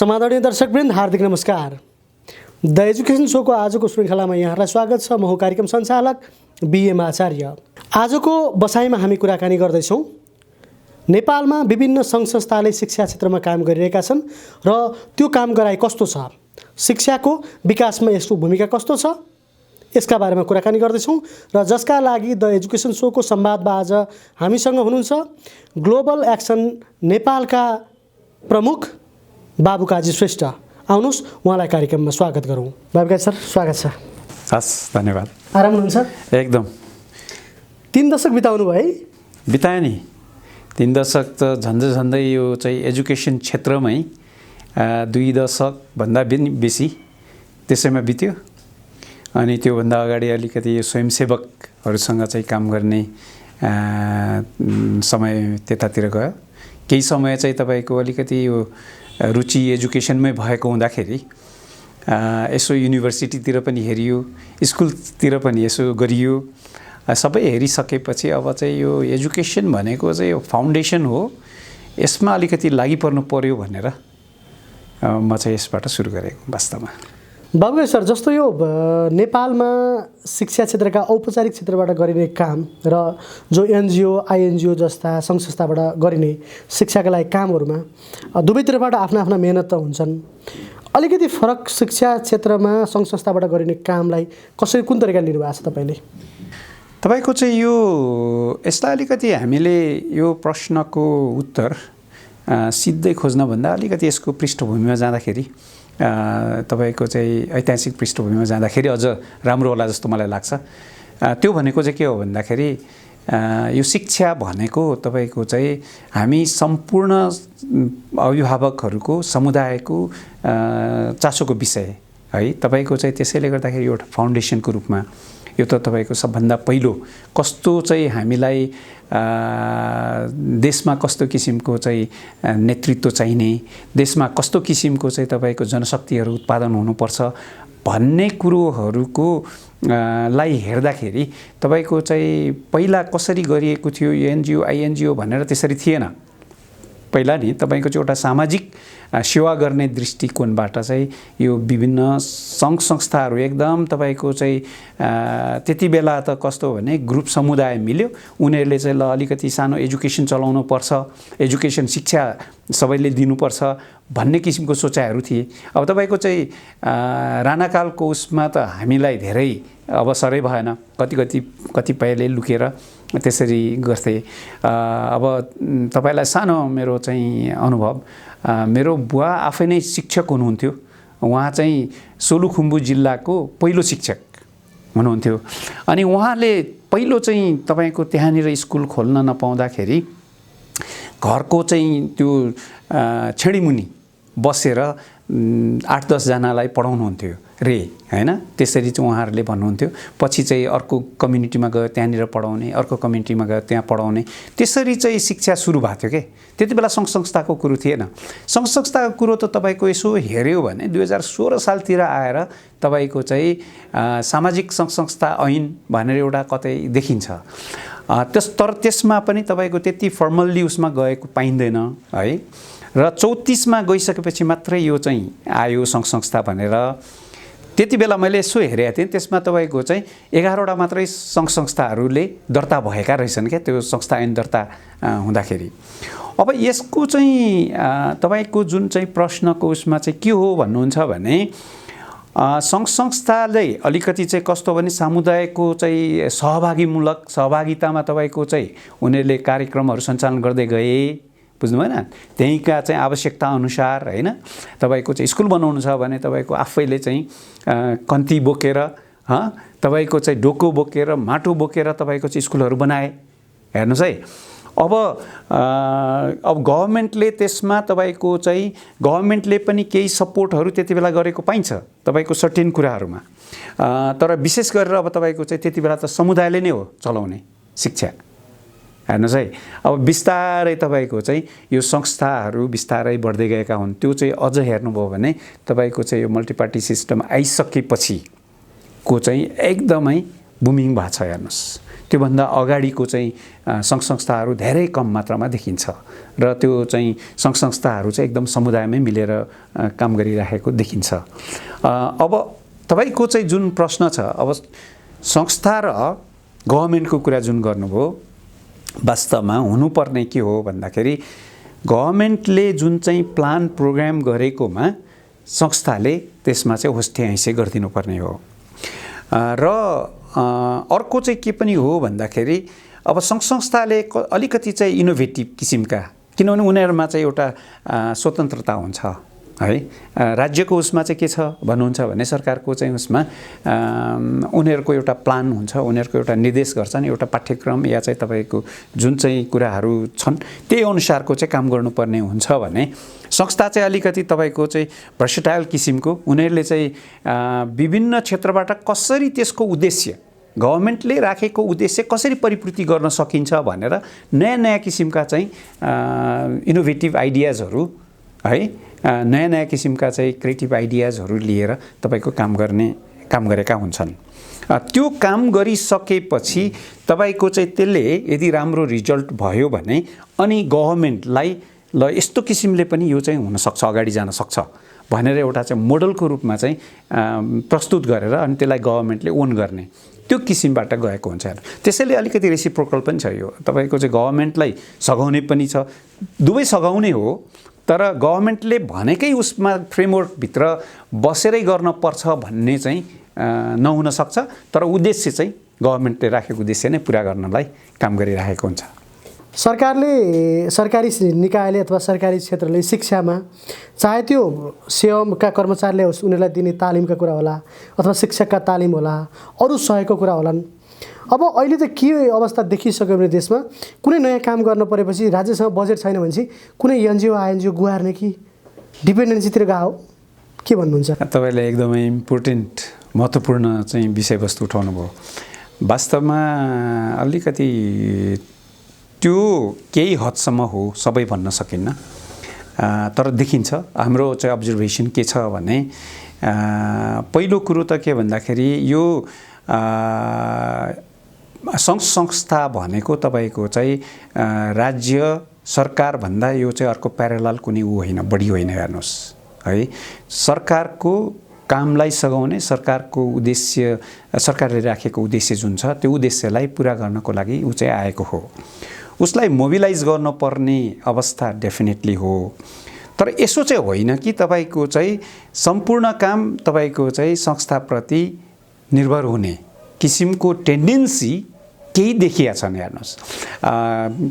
समादरणीय दर्शकवृन्द, हार्दिक नमस्कार। The education शोको आजको श्रृङ्खलामा यहाँलाई स्वागत छ। म हो कार्यक्रम सञ्चालक बीएम आचार्य। आजको बसाइमा हामी कुराकानी गर्दैछौँ नेपालमा विभिन्न सङ्घ संस्थाले शिक्षा क्षेत्रमा काम गरिरहेका छन् र त्यो काम गराइ कस्तो छ, शिक्षाको विकासमा यसको भूमिका कस्तो छ, यसका बारेमा कुराकानी गर्दैछौँ र जसका लागि द एजुकेसन शोको संवादमा आज हामीसँग हुनुहुन्छ ग्लोबल एक्सन नेपालका प्रमुख बाबु काजी श्रेष्ठ। आउनुहोस् उहाँलाई कार्यक्रममा स्वागत गरौँ। बाबु काजी सर, स्वागत छ। हस्, धन्यवाद। आराम हुनुहुन्छ? एकदम। 3 दशक बिताउनु भयो है? बिताएँ नि। 3 दशक त झन्डै यो चाहिँ एजुकेसन क्षेत्रमै 2 दशकभन्दा बेसी त्यसैमा बित्यो। अनि त्योभन्दा अगाडि अलिकति यो स्वयंसेवकहरूसँग चाहिँ काम गर्ने समय त्यतातिर गयो। केही समय चाहिँ तपाईँको अलिकति यो रुचि एजुकेसनमै भएको हुँदाखेरि यसो युनिभर्सिटीतिर पनि हेरियो, स्कुलतिर पनि यसो गरियो। सबै हेरिसकेपछि अब चाहिँ यो एजुकेसन भनेको चाहिँ यो फाउन्डेसन हो, यसमा अलिकति लागि पर्नु पर्यो भनेर म चाहिँ यसबाट सुरु गरेको वास्तवमा। बाबु सर, जस्तो यो नेपालमा शिक्षा क्षेत्रका औपचारिक क्षेत्रबाट गरिने काम र जो एनजिओ आइएनजिओ जस्ता सङ्घ संस्थाबाट गरिने शिक्षाका लागि कामहरूमा दुवैतिरबाट आफ्ना आफ्ना मेहनत त हुन्छन्। अलिकति फरक शिक्षा क्षेत्रमा सङ्घ संस्थाबाट गरिने कामलाई कसरी, कुन तरिकाले लिनुभएको छ तपाईँले? तपाईँको चाहिँ यो यसलाई अलिकति हामीले यो प्रश्नको उत्तर सिधै खोज्नभन्दा अलिकति यसको पृष्ठभूमिमा जाँदाखेरि तपाईँको चाहिँ ऐतिहासिक पृष्ठभूमिमा जाँदाखेरि अझ राम्रो होला जस्तो मलाई लाग्छ। त्यो भनेको चाहिँ के हो भन्दाखेरि यो शिक्षा भनेको तपाईँको चाहिँ हामी सम्पूर्ण अभिभावकहरूको समुदायको चासोको विषय है। तपाईँको चाहिँ त्यसैले गर्दाखेरि एउटा फाउन्डेसनको रूपमा यो त तपाईँको सबभन्दा पहिलो कस्तो चाहिँ हामीलाई देशमा कस्तो किसिमको चाहिँ नेतृत्व चाहिने, देशमा कस्तो किसिमको चाहिँ तपाईँको जनशक्तिहरू उत्पादन हुनुपर्छ भन्ने कुरोहरूको लाई हेर्दाखेरि तपाईँको चाहिँ पहिला कसरी गरिएको थियो एनजिओ आइएनजिओ भनेर त्यसरी थिएन। पहिला नि तपाईँको चाहिँ एउटा सामाजिक सेवा गर्ने दृष्टिकोणबाट चाहिँ यो विभिन्न सङ्घ संस्थाहरू एकदम तपाईँको चाहिँ त्यति बेला त कस्तो भने ग्रुप समुदाय मिल्यो, उनीहरूले चाहिँ ल अलिकति सानो एजुकेसन चलाउनु पर्छ, एजुकेसन शिक्षा सबैले दिनुपर्छ भन्ने किसिमको सोचाइहरू थिए। अब तपाईँको चाहिँ राणाकालको उसमा त हामीलाई धेरै अवसरै भएन, कतिपयले लुकेर त्यसरी गर्थे। अब तपाईँलाई सानो मेरो चाहिँ अनुभव, मेरो बुवा आफै नै शिक्षक हुनुहुन्थ्यो। उहाँ चाहिँ सोलुखुम्बु जिल्लाको पहिलो शिक्षक हुनुहुन्थ्यो। अनि उहाँले पहिलो चाहिँ तपाईँको त्यहाँनिर स्कुल खोल्न नपाउँदाखेरि घरको चाहिँ त्यो छेडीमुनि बसेर 8-10 जनालाई पढाउनुहुन्थ्यो रे हैन। त्यसरी चाहिँ उहाँहरूले भन्नुहुन्थ्यो। पछि चाहिँ अर्को कम्युनिटीमा गयो त्यहाँनिर पढाउने, अर्को कम्युनिटीमा गयो त्यहाँ पढाउने, त्यसरी चाहिँ शिक्षा सुरु भएको थियो के। त्यति बेला सङ्घ संस्थाको कुरो थिएन। सङ्घ संस्थाको कुरो त तपाईँको यसो हेऱ्यो भने 2016 सालतिर आएर तपाईँको चाहिँ सामाजिक सङ्घ संस्था ऐन भनेर एउटा कतै देखिन्छ। तर त्यसमा पनि तपाईँको त्यति फर्मल्ली उसमा गएको पाइँदैन है। र 34मा गइसकेपछि मात्रै यो चाहिँ आयो सङ्घ संस्था भनेर। त्यति बेला मैले यसो हेरेको थिएँ, त्यसमा तपाईँको चाहिँ 11वटा मात्रै सङ्घ संस्थाहरूले दर्ता भएका रहेछन् क्या, त्यो संस्था ऐन दर्ता हुँदाखेरि। अब यसको चाहिँ तपाईँको जुन चाहिँ प्रश्नको उसमा चाहिँ के हो भन्नुहुन्छ भने सङ्घ संस्थाले अलिकति चाहिँ कस्तो भने समुदायको चाहिँ सहभागितामा तपाईँको चाहिँ उनीहरूले कार्यक्रमहरू सञ्चालन गर्दै गए, बुझ्नु भएन? त्यहीँका चाहिँ आवश्यकता अनुसार होइन। तपाईँको चाहिँ स्कुल बनाउनु छ भने तपाईँको आफैले चाहिँ कन्ती बोकेर तपाईँको चाहिँ डोको बोकेर माटो बोकेर तपाईँको चाहिँ स्कुलहरू बनाए। हेर्नुहोस् है, अब गभर्मेन्टले त्यसमा तपाईँको चाहिँ गभर्मेन्टले पनि केही सपोर्टहरू त्यति बेला गरेको पाइन्छ तपाईँको सर्टेन कुराहरूमा। तर विशेष गरेर अब तपाईँको चाहिँ त्यति बेला त समुदायले नै हो चलाउने शिक्षा। हेर्नुहोस् है, अब बिस्तारै तपाईँको चाहिँ यो संस्थाहरू बिस्तारै बढ्दै गएका हुन्। त्यो चाहिँ अझ हेर्नुभयो भने तपाईँको चाहिँ यो मल्टिपार्टी सिस्टम आइसकेपछि को चाहिँ एकदमै बुमिङ भएको छ। हेर्नुहोस्, त्योभन्दा अगाडिको चाहिँ सङ्घ संस्थाहरू धेरै कम मात्रामा देखिन्छ र त्यो चाहिँ सङ्घ संस्थाहरू चाहिँ एकदम समुदायमै मिलेर काम गरिराखेको देखिन्छ। अब तपाईको चाहिँ जुन प्रश्न छ, अब संस्था र गभर्मेन्टको कुरा जुन गर्नुभयो, वास्तवमा हुनुपर्ने के हो भन्दाखेरि गभर्मेन्टले जुन चाहिँ प्लान प्रोग्राम गरेकोमा संस्थाले त्यसमा चाहिँ होस्टे हैसे गरिदिनुपर्ने हो। र अर्को चाहिँ के पनि हो भन्दाखेरि अब सङ्घ संस्थाले अलिकति चाहिँ इनोभेटिभ किसिमका, किनभने उनीहरूमा चाहिँ एउटा स्वतन्त्रता हुन्छ है। राज्यको उसमा चाहिँ के छ भन्नुहुन्छ भने सरकारको चाहिँ उसमा उनीहरूको एउटा प्लान हुन्छ, उनीहरूको एउटा निर्देश गर्छन्, एउटा पाठ्यक्रम या चाहिँ तपाईँको जुन चाहिँ कुराहरू छन् त्यही अनुसारको चाहिँ काम गर्नुपर्ने हुन्छ भने संस्था चाहिँ अलिकति तपाईँको चाहिँ भर्सटाइल किसिमको, उनीहरूले चाहिँ विभिन्न क्षेत्रबाट कसरी त्यसको उद्देश्य गभर्मेन्टले राखेको उद्देश्य कसरी परिपूर्ति गर्न सकिन्छ भनेर नयाँ नयाँ किसिमका चाहिँ इनोभेटिभ आइडियाजहरू है, नयाँ नयाँ किसिमका चाहिँ क्रिएटिभ आइडियाजहरू लिएर तपाईँको काम गरेका हुन्छन्। त्यो काम गरिसकेपछि तपाईँको चाहिँ त्यसले यदि राम्रो रिजल्ट भयो भने अनि गभर्मेन्टलाई ल यस्तो किसिमले पनि यो चाहिँ हुनसक्छ, अगाडि जान सक्छ भनेर एउटा चाहिँ मोडलको रूपमा चाहिँ प्रस्तुत गरेर अनि त्यसलाई गभर्मेन्टले ओन गर्ने त्यो किसिमबाट गएको हुन्छ। त्यसैले अलिकति रेसिप्रोकल पनि छ यो, तपाईँको चाहिँ गभर्मेन्टलाई सघाउने पनि छ, दुवै सघाउने हो, तर गभर्मेन्टले भनेकै उसमा फ्रेमवर्कभित्र बसेरै गर्न पर्छ भन्ने चाहिँ नहुन सक्छ, तर उद्देश्य चाहिँ गभर्मेन्टले राखेको उद्देश्य नै पुरा गर्नलाई काम गरिरहेको हुन्छ। सरकारले, सरकारी निकायले अथवा सरकारी क्षेत्रले शिक्षामा चाहे त्यो सेवाका कर्मचारीले होस्, उनीहरूलाई दिने तालिमका कुरा होला अथवा शिक्षकका तालिम होला, अरू सहयोगको कुरा होलान्। अब अहिले त के अवस्था देखिसक्यो भने देशमा कुनै नयाँ काम गर्न परेपछि राज्यसँग बजेट छैन भनेपछि कुनै एनजिओ आइएनजिओ गुहार्ने कि डिपेन्डेन्सीतिर गएको के भन्नुहुन्छ? तपाईँले एकदमै इम्पोर्टेन्ट महत्त्वपूर्ण चाहिँ विषयवस्तु उठाउनु भयो। वास्तवमा अलिकति त्यो केही हदसम्म हो, सबै भन्न सकिन्न, तर देखिन्छ। हाम्रो चाहिँ अब्जर्भेसन के छ भने पहिलो कुरो त के भन्दाखेरि यो सङ्घ संस्था भनेको तपाईँको चाहिँ राज्य सरकारभन्दा यो चाहिँ अर्को प्यारलल कुनै होइन, बढी होइन। हेर्नुहोस् है, सरकारको कामलाई सघाउने, सरकारको उद्देश्य, सरकारले राखेको उद्देश्य जुन छ त्यो उद्देश्यलाई पुरा गर्नको लागि ऊ चाहिँ आएको हो, उसलाई मोबिलाइज गर्नुपर्ने अवस्था डेफिनेटली हो। तर यसो चाहिँ होइन कि तपाईँको चाहिँ सम्पूर्ण काम तपाईँको चाहिँ संस्थाप्रति निर्भर हुने किसिमको टेन्डेन्सी केही देखिया छन्। हेर्नुहोस्,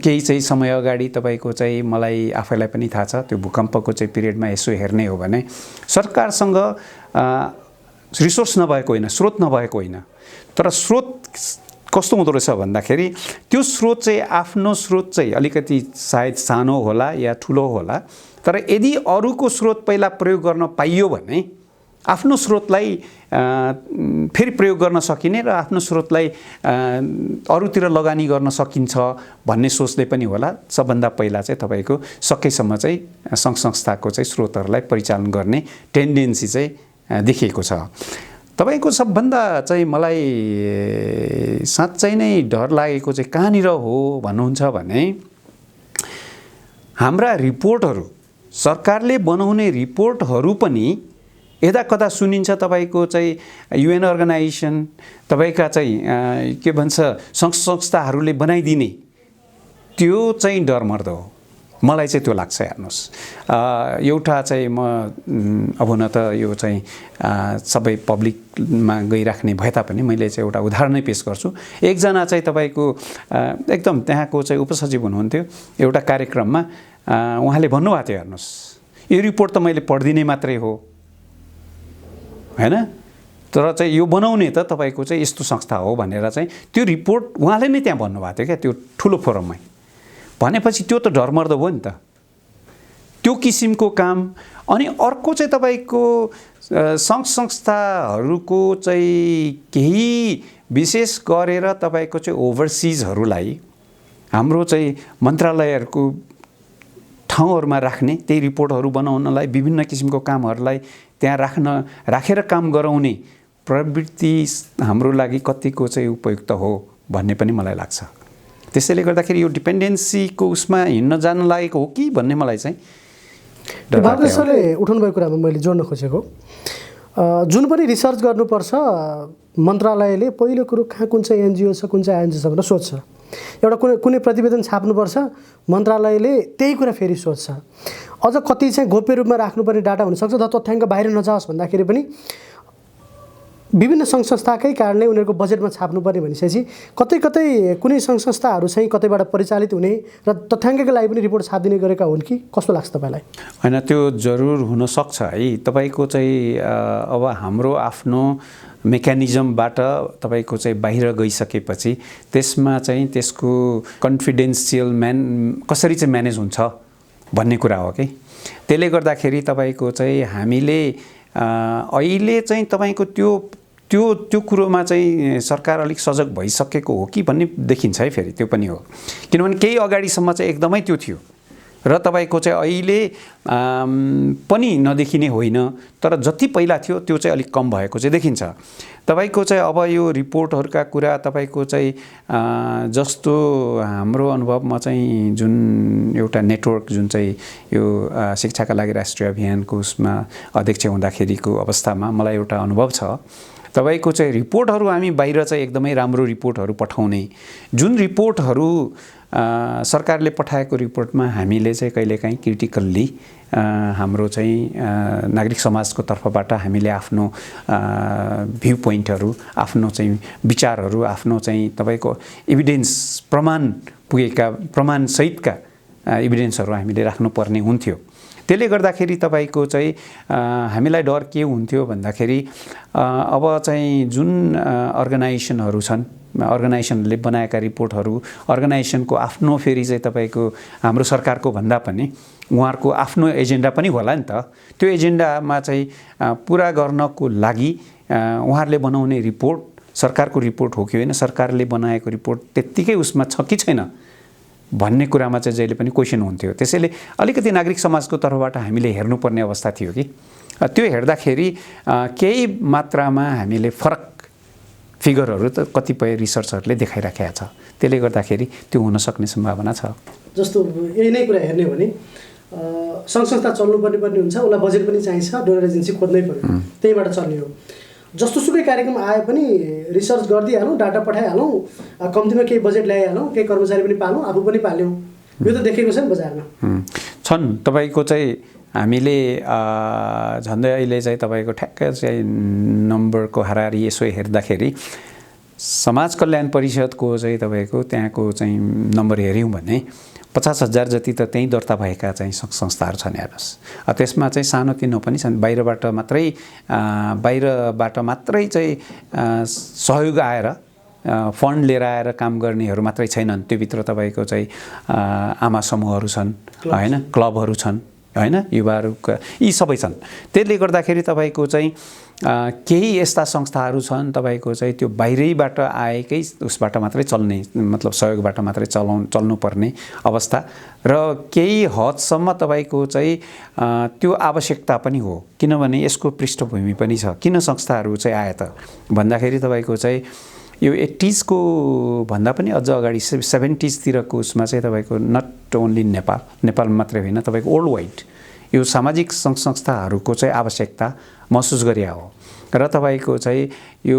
केही चाहिँ समय अगाडि तपाईँको चाहिँ मलाई आफैलाई पनि थाहा छ, त्यो भूकम्पको चाहिँ पिरियडमा यसो हेर्ने हो भने सरकारसँग रिसोर्स नभएको होइन, स्रोत नभएको होइन, तर स्रोत कस्तो हुँदो रहेछ भन्दाखेरि त्यो स्रोत चाहिँ आफ्नो स्रोत चाहिँ अलिकति सायद सानो होला या ठुलो होला, तर यदि अरूको स्रोत पहिला प्रयोग गर्न पाइयो भने आफ्नो स्रोतलाई फेरि प्रयोग गर्न सकिने र आफ्नो स्रोतलाई अरूतिर लगानी गर्न सकिन्छ भन्ने सोचले पनि होला सबभन्दा पहिला चाहिँ तपाईँको सकेसम्म चाहिँ सङ्घ संस्थाको चाहिँ स्रोतहरूलाई परिचालन गर्ने टेन्डेन्सी चाहिँ देखिएको छ। तपाईँको सबभन्दा चाहिँ मलाई साँच्चै नै डर लागेको चाहिँ कहाँनिर हो भन्नुहुन्छ भने हाम्रा रिपोर्टहरू, सरकारले बनाउने रिपोर्टहरू पनि यदा कदा सुनिन्छ तपाईँको चाहिँ युएन अर्गनाइजेसन, तपाईँका चाहिँ के भन्छ सङ्घ संस्थाहरूले बनाइदिने, त्यो चाहिँ डरमर्दो हो। मलाई चाहिँ त्यो लाग्छ। हेर्नुहोस्, एउटा चाहिँ म अब न त यो चाहिँ सबै पब्लिकमा गइराख्ने भए तापनि मैले चाहिँ एउटा उदाहरणै पेश गर्छु। एकजना चाहिँ तपाईँको एकदम त्यहाँको चाहिँ उपसचिव हुनुहुन्थ्यो, एउटा कार्यक्रममा उहाँले भन्नुभएको थियो, हेर्नुहोस् यो रिपोर्ट त मैले पढिदिने मात्रै हो हैन, तर चाहिँ यो बनाउने त तपाईँको चाहिँ यस्तो संस्था हो भनेर चाहिँ त्यो रिपोर्ट उहाँले नै त्यहाँ भन्नुभएको थियो क्या, त्यो ठुलो फोरममै। भनेपछि त्यो त डरमर्दो भयो नि त, त्यो किसिमको काम। अनि अर्को चाहिँ तपाईँको सङ्घ संस्थाहरूको चाहिँ केही विशेष गरेर तपाईँको चाहिँ ओभरसिजहरूलाई हाम्रो चाहिँ मन्त्रालयहरूको ठाउँहरूमा राख्ने, त्यही रिपोर्टहरू बनाउनलाई, विभिन्न किसिमको कामहरूलाई त्यहाँ राखेर काम गराउने प्रवृत्ति हाम्रो लागि कतिको चाहिँ उपयुक्त हो भन्ने पनि मलाई लाग्छ। त्यसैले गर्दाखेरि यो डिपेन्डेन्सीको उसमा हिँड्न जान लागेको हो कि भन्ने मलाई चाहिँ भारत सरले उठाउनु भएको कुरामा मैले जोड्न खोजेको जुन पनि रिसर्च गर्नुपर्छ मन्त्रालयले पहिलो कुरो कहाँ कुन चाहिँ एनजिओ छ कुन चाहिँ आइएनजी छ भनेर सोध्छ। एउटा कुनै प्रतिवेदन छाप्नुपर्छ मन्त्रालयले त्यही कुरा फेरि सोध्छ। अझ कति चाहिँ गोप्य रूपमा राख्नुपर्ने डाटा हुनसक्छ र तथ्याङ्क बाहिर नजाओस् भन्दाखेरि पनि विभिन्न सङ्घ संस्थाकै कारणले उनीहरूको बजेटमा छाप्नुपर्ने भनिसकेपछि कतै कतै कुनै सङ्घ संस्थाहरू चाहिँ कतैबाट परिचालित हुने र तथ्याङ्कका लागि पनि रिपोर्ट छापिदिने गरेका हुन् कि कस्तो लाग्छ तपाईँलाई? होइन, त्यो जरुर हुनसक्छ है। तपाईँको चाहिँ अब हाम्रो आफ्नो मेकानिजमबाट तपाईँको चाहिँ बाहिर गइसकेपछि त्यसमा चाहिँ त्यसको कन्फिडेन्सियल कसरी चाहिँ म्यानेज हुन्छ भन्ने कुरा हो कि। त्यसले गर्दाखेरि तपाईँको चाहिँ हामीले अहिले चाहिँ तपाईँको त्यो कुरोमा चाहिँ सरकार अलिक सजग भइसकेको हो कि भन्ने देखिन्छ है। फेरि त्यो पनि हो, किनभने केही अगाडिसम्म चाहिँ एकदमै त्यो थियो र तपाईँको चाहिँ अहिले पनि नदेखिने होइन, तर जति पहिला थियो त्यो चाहिँ अलिक कम भएको चाहिँ देखिन्छ। तपाईँको चाहिँ अब यो रिपोर्टहरूका कुरा तपाईँको चाहिँ जस्तो हाम्रो अनुभवमा चाहिँ जुन एउटा नेटवर्क जुन चाहिँ यो शिक्षाका लागि राष्ट्रिय अभियानको उसमा अध्यक्ष हुँदाखेरिको अवस्थामा मलाई एउटा अनुभव छ। तपाईँको चाहिँ रिपोर्टहरू हामी बाहिर चाहिँ एकदमै राम्रो रिपोर्टहरू पठाउने, जुन रिपोर्टहरू सरकारले पठाएको रिपोर्टमा हामीले चाहिँ कहिलेकाहीँ क्रिटिकल्ली हाम्रो चाहिँ नागरिक समाजको तर्फबाट हामीले आफ्नो भ्यू पोइन्टहरू, आफ्नो चाहिँ विचारहरू, आफ्नो चाहिँ तपाईँको एभिडेन्स प्रमाणसहितका एभिडेन्सहरू हामीले राख्नुपर्ने हुन्थ्यो। त्यसले गर्दाखेरि तपाईँको चाहिँ हामीलाई डर के हुन्थ्यो भन्दाखेरि अब चाहिँ जुन अर्गनाइजेसनहरू छन्, अर्गनाइजेसनले बनाएका रिपोर्टहरू, अर्गनाइजेसनको आफ्नो फेरि चाहिँ तपाईँको हाम्रो सरकारको भन्दा पनि उहाँहरूको आफ्नो एजेन्डा पनि होला नि त। त्यो एजेन्डामा चाहिँ पुरा गर्नको लागि उहाँहरूले बनाउने रिपोर्ट सरकारको रिपोर्ट हो कि होइन, सरकारले बनाएको रिपोर्ट त्यत्तिकै उसमा छ कि छैन भन्ने कुरामा चाहिँ जहिले पनि क्वेसन हुन्थ्यो। त्यसैले अलिकति नागरिक समाजको तर्फबाट हामीले हेर्नुपर्ने अवस्था थियो कि त्यो हेर्दाखेरि केही मात्रामा हामीले फरक फिगरहरू त कतिपय रिसर्चहरूले देखाइराखेका छ। त्यसले गर्दाखेरि त्यो हुन सक्ने सम्भावना छ। जस्तो यही नै कुरा हेर्ने हो भने सङ्घ संस्था चल्नुपर्ने हुन्छ, उसलाई बजेट पनि चाहिन्छ, डोनर एजेन्सी खोज्नै पर्यो, त्यहीबाट चल्ने हो। जस्तोसुकै कार्यक्रम आए पनि रिसर्च गरिदिइहालौँ, डाटा पठाइहालौँ, कम्तीमा केही बजेट ल्याइहालौँ, केही कर्मचारी पनि पालौँ, आफू पनि पाल्यौँ। यो त देखेको छ नि बजारमा। छन् तपाईँको चाहिँ हामीले झन्डै अहिले चाहिँ तपाईँको ठ्याक्कै चाहिँ नम्बरको हाराहारी यसो हेर्दाखेरि समाज कल्याण परिषदको चाहिँ तपाईँको त्यहाँको चाहिँ नम्बर हेऱ्यौँ भने 50,000 जति त त्यहीँ दर्ता भएका चाहिँ सङ्घ संस्थाहरू छन् हेर्नुहोस्। त्यसमा चाहिँ सानोतिनो पनि छन्, बाहिरबाट मात्रै चाहिँ सहयोग आएर फन्ड लिएर आएर काम गर्नेहरू मात्रै छैनन्। त्योभित्र तपाईँको चाहिँ आमा समूहहरू छन् होइन, क्लबहरू छन् होइन, युवाहरूका यी सबै छन्। त्यसले गर्दाखेरि तपाईँको चाहिँ केही यस्ता संस्थाहरू छन् तपाईँको चाहिँ त्यो बाहिरैबाट आएकै उसबाट मात्रै चल्ने, मतलब सहयोगबाट मात्रै चल्नुपर्ने अवस्था र केही हदसम्म तपाईँको चाहिँ त्यो आवश्यकता पनि हो। किनभने यसको पृष्ठभूमि पनि छ, किन संस्थाहरू चाहिँ आए त भन्दाखेरि तपाईँको चाहिँ यो 80s को भन्दा पनि अझ अगाडि 70s तिरको उसमा चाहिँ तपाईँको नट ओन्ली नेपाल मात्रै होइन, तपाईँको वर्ल्ड वाइड यो सामाजिक सङ्घ संस्थाहरूको चाहिँ आवश्यकता महसुस गरिया हो र तपाईँको चाहिँ यो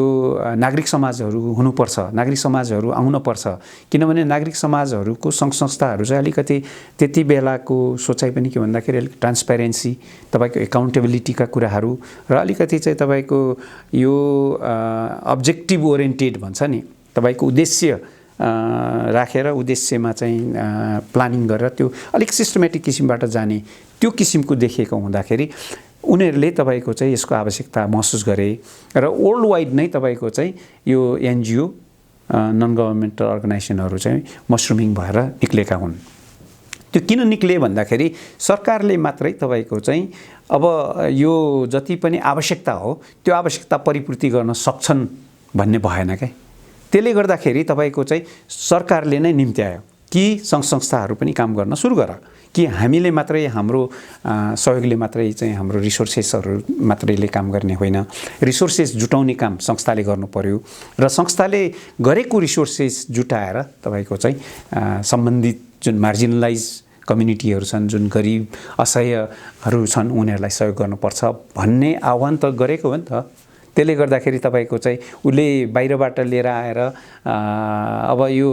नागरिक समाजहरू हुनुपर्छ, नागरिक समाजहरू आउनुपर्छ। किनभने नागरिक समाजहरूको सङ्घ संस्थाहरू चाहिँ अलिकति त्यति बेलाको सोचाइ पनि के भन्दाखेरि अलिक ट्रान्सपेरेन्सी, तपाईँको एकाउन्टेबिलिटीका कुराहरू र अलिकति चाहिँ तपाईँको यो अब्जेक्टिभ ओरिएन्टेड भन्छ नि, तपाईँको उद्देश्य राखेर उद्देश्यमा चाहिँ प्लानिङ गरेर त्यो अलिक सिस्टमेटिक किसिमबाट जाने त्यो किसिमको देखिएको हुँदाखेरि उनीहरूले तपाईँको चाहिँ यसको आवश्यकता महसुस गरे र वर्ल्ड वाइड नै तपाईँको चाहिँ यो एनजिओ नन गभर्मेन्टल अर्गनाइजेसनहरू चाहिँ मसरुमिङ भएर निक्लेका हुन्। त्यो किन निक्ले भन्दाखेरि सरकारले मात्रै तपाईँको चाहिँ अब यो जति पनि आवश्यकता हो त्यो आवश्यकता परिपूर्ति गर्न सक्छन् भन्ने भएन क्या। त्यसले गर्दाखेरि तपाईँको चाहिँ सरकारले नै निम्त्यायो कि सङ्घ संस्थाहरू पनि काम गर्न सुरु गर, कि हामीले मात्रै हाम्रो सहयोगले मात्रै चाहिँ हाम्रो रिसोर्सेसहरू मात्रैले काम गर्ने होइन, रिसोर्सेस जुटाउने काम संस्थाले गर्नु पर्यो र संस्थाले गरेको रिसोर्सेस जुटाएर तपाईँको चाहिँ सम्बन्धित जुन मार्जिनलाइज कम्युनिटीहरू छन्, जुन गरिब असहायहरू छन्, उनीहरूलाई सहयोग गर्नुपर्छ भन्ने आह्वान त गरेको हो नि त। त्यसले गर्दाखेरि तपाईँको चाहिँ उसले बाहिरबाट लिएर आएर अब यो